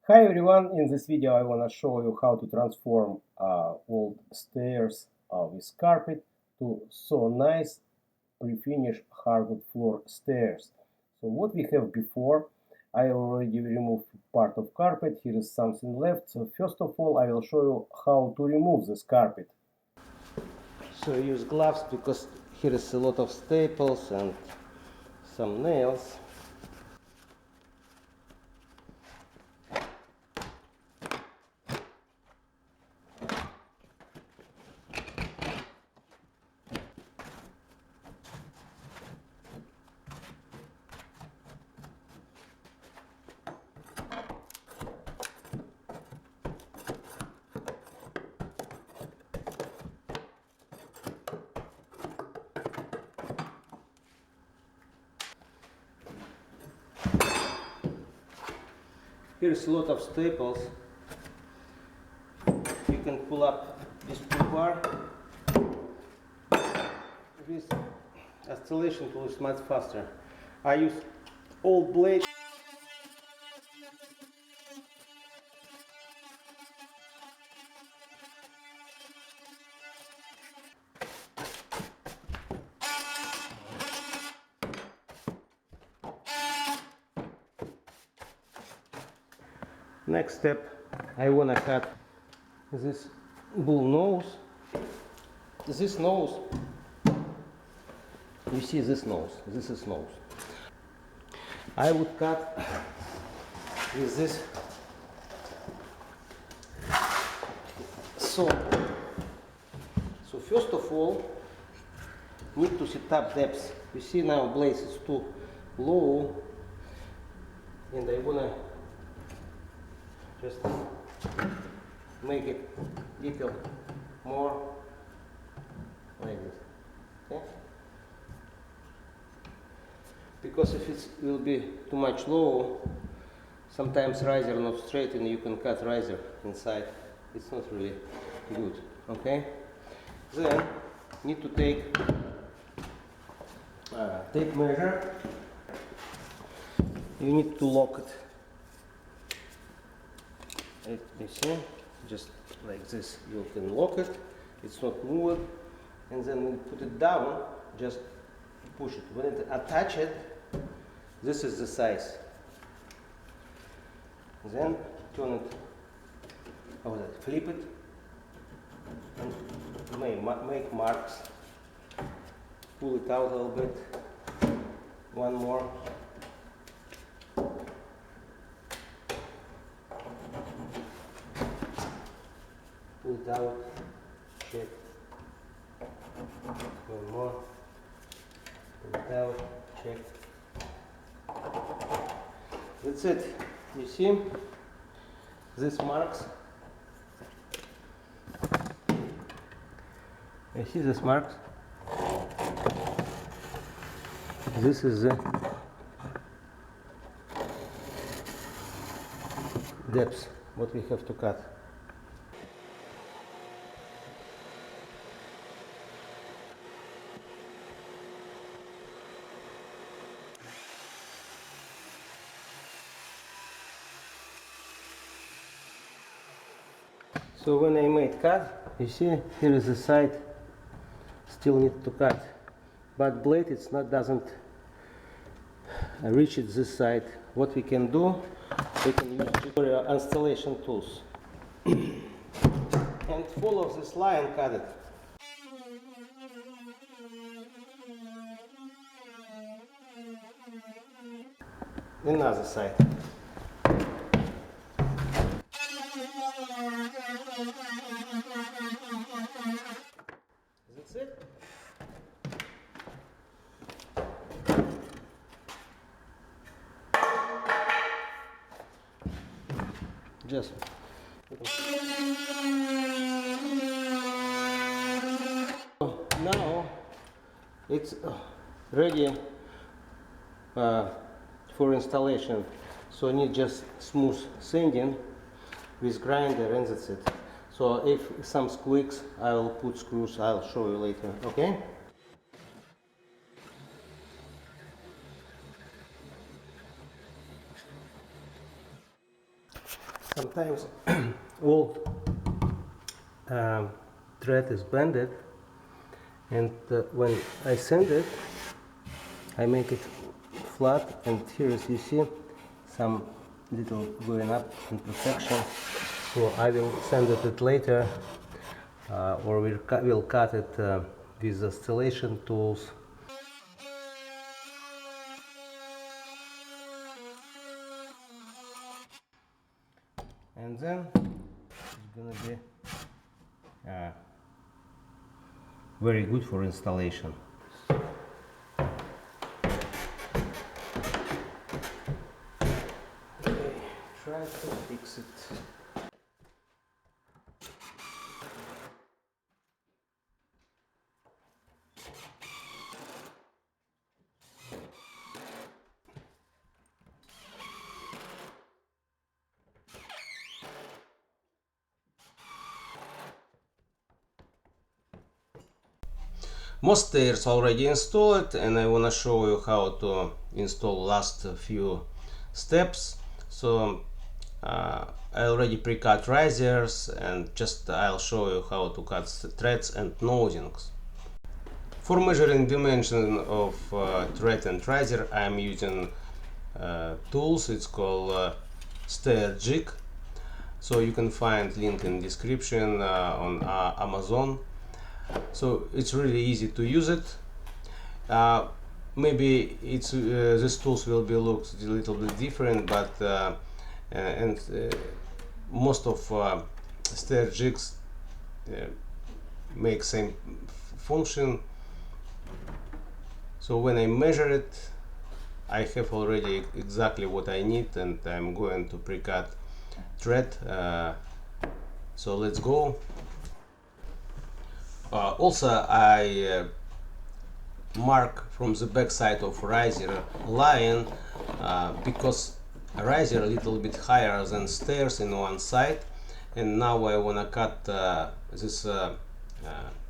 Hi everyone, in this video I want to show you how to transform old stairs with carpet to so nice pre-finished hardwood floor stairs. So what we have before, I already removed part of carpet, here is something left. So first of all I will show you how to remove this carpet. So use gloves because here is a lot of staples and some nails. Here's a lot of staples. You can pull up this toolbar. This installation tool is much faster. I use old blade. Next step, I want to cut this bull nose. This nose, you see this nose, this is nose. I would cut with this saw. So first of all, need to set up depth. You see now blade is too low, and I want to just make it little more like this, okay? Because if it will be too much low, sometimes riser not straight and you can cut riser inside. It's not really good, okay? Then need to take tape measure. You need to lock it. You see, just like this, you can lock it, it's not moved, and then when you put it down, just push it. When it attach it, this is the size. Then turn it, flip it, and make marks. Pull it out a little bit, one more. Pull it out, check, one more, pull it out, check. That's it. You see these marks? You see these marks? This is the depth what we have to cut. So when I made cut, you see here is the side still need to cut, but blade it's not doesn't reach it this side. What we can do, we can use tutorial installation tools and follow this line, cut it. Another side. That's it. Just now it's ready for installation. So I need just smooth sanding with grinder, and that's it. So if some squeaks, I will put screws. I'll show you later. Okay. Sometimes old thread is bended, and when I sand it, I make it flat, and here as you see some little going up imperfection, so I will sand it later, or we'll cut it with the installation tools. And then it's gonna be very good for installation. Okay, try to fix it. Most stairs already installed, and I want to show you how to install last few steps. So I already pre-cut risers, and just I'll show you how to cut threads and nosings. For measuring dimension of thread and riser, I'm using tools. It's called stair jig. So you can find link in description on Amazon. So it's really easy to use it. Maybe it's these tools will be looked a little bit different, but most of stair jigs make same function. So when I measure it, I have already exactly what I need, and I'm going to pre-cut thread. So let's go. Also, I mark from the back side of riser line because riser a little bit higher than stairs in one side, and now I want to cut this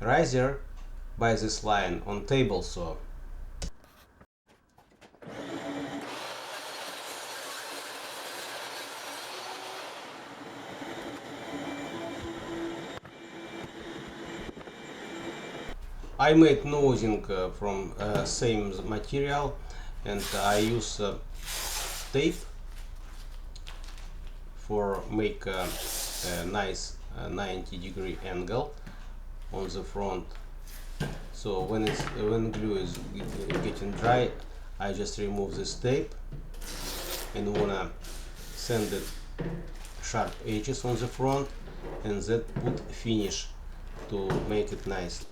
riser by this line on table saw. I made nosing from same material, and I use tape for make a nice 90-degree angle on the front. So when glue is getting dry, I just remove this tape and wanna sand it sharp edges on the front, and then put finish to make it nice.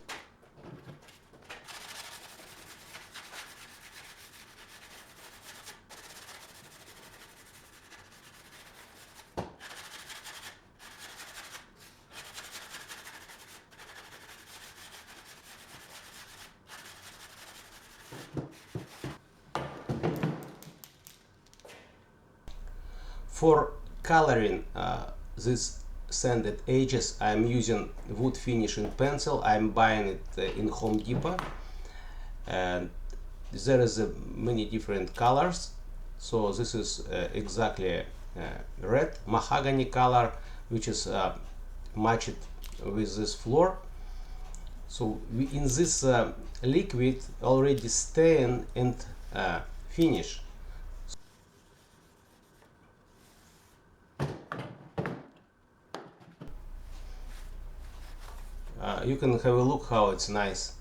For coloring these sanded edges, I'm using wood finishing pencil. I'm buying it in Home Depot, and there is many different colors. So this is exactly red mahogany color, which is matched with this floor. So we in this liquid already stain and finish. You can have a look how it's nice.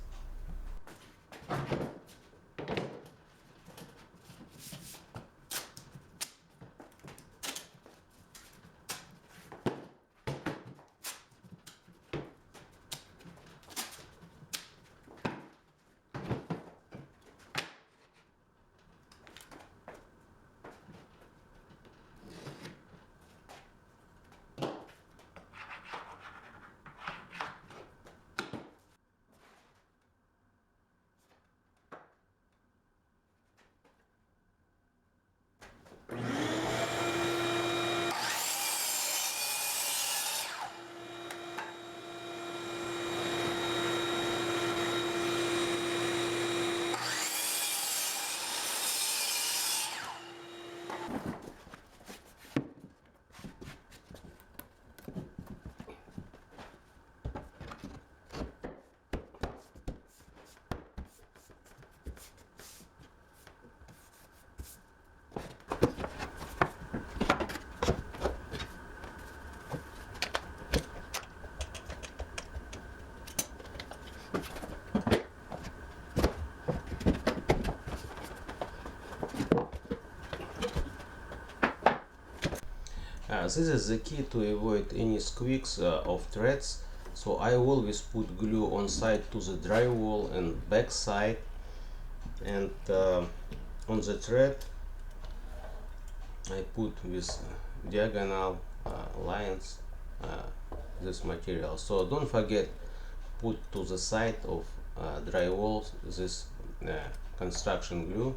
This is the key to avoid any squeaks of threads. So I always put glue on side to the drywall and back side, and on the thread I put with diagonal lines this material. So don't forget, put to the side of drywall this construction glue.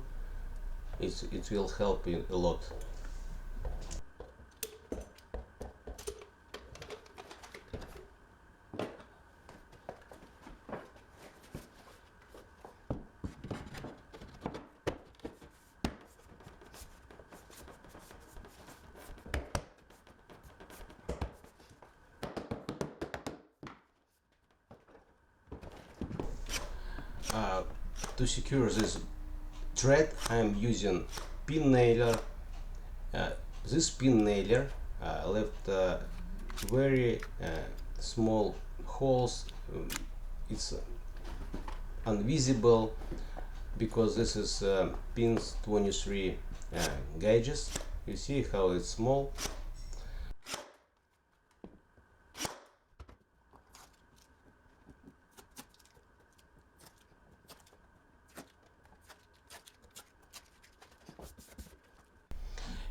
It will help you a lot. To secure this thread, I am using pin nailer. This pin nailer left very small holes. It's invisible because this is pins 23 gauges. You see how it's small.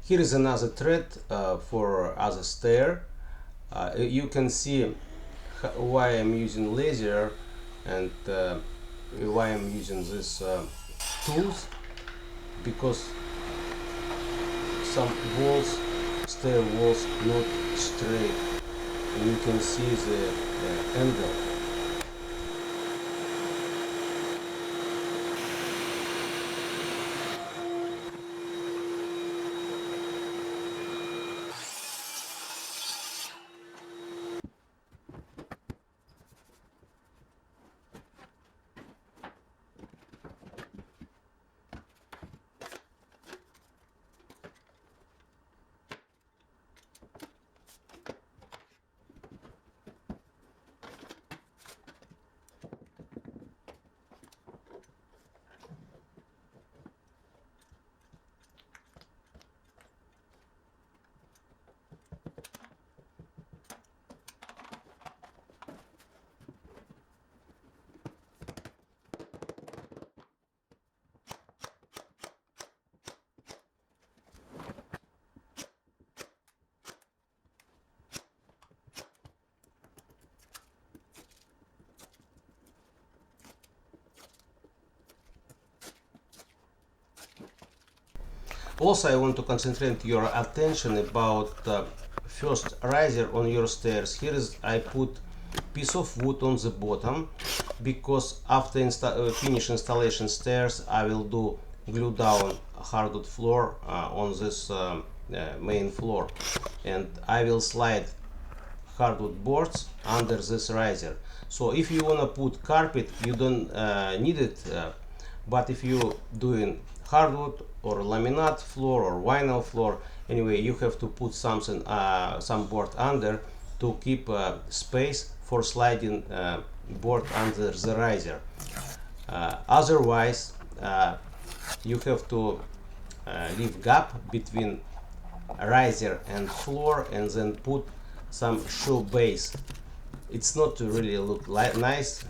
Here is another thread for other stair. You can see why I'm using laser and why I'm using these tools, because some walls, stair walls, not straight, and you can see the angle. Also, I want to concentrate your attention about first riser on your stairs. Here is I put piece of wood on the bottom, because after finish installation stairs I will do glue down hardwood floor on this main floor, and I will slide hardwood boards under this riser. So if you wanna put carpet, you don't need it, but if you doing hardwood or laminate floor or vinyl floor, anyway, you have to put something, some board under to keep space for sliding board under the riser. Otherwise, you have to leave gap between riser and floor, and then put some shoe base. It's not to really look nice,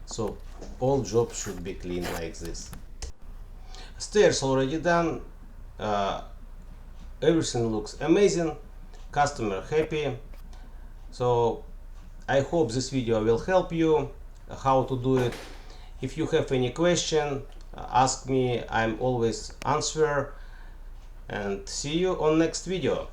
so all jobs should be clean like this. Stairs already done. Everything looks amazing, customer happy. So I hope this video will help you how to do it. If you have any question, ask me, I'm always answer, and see you on next video.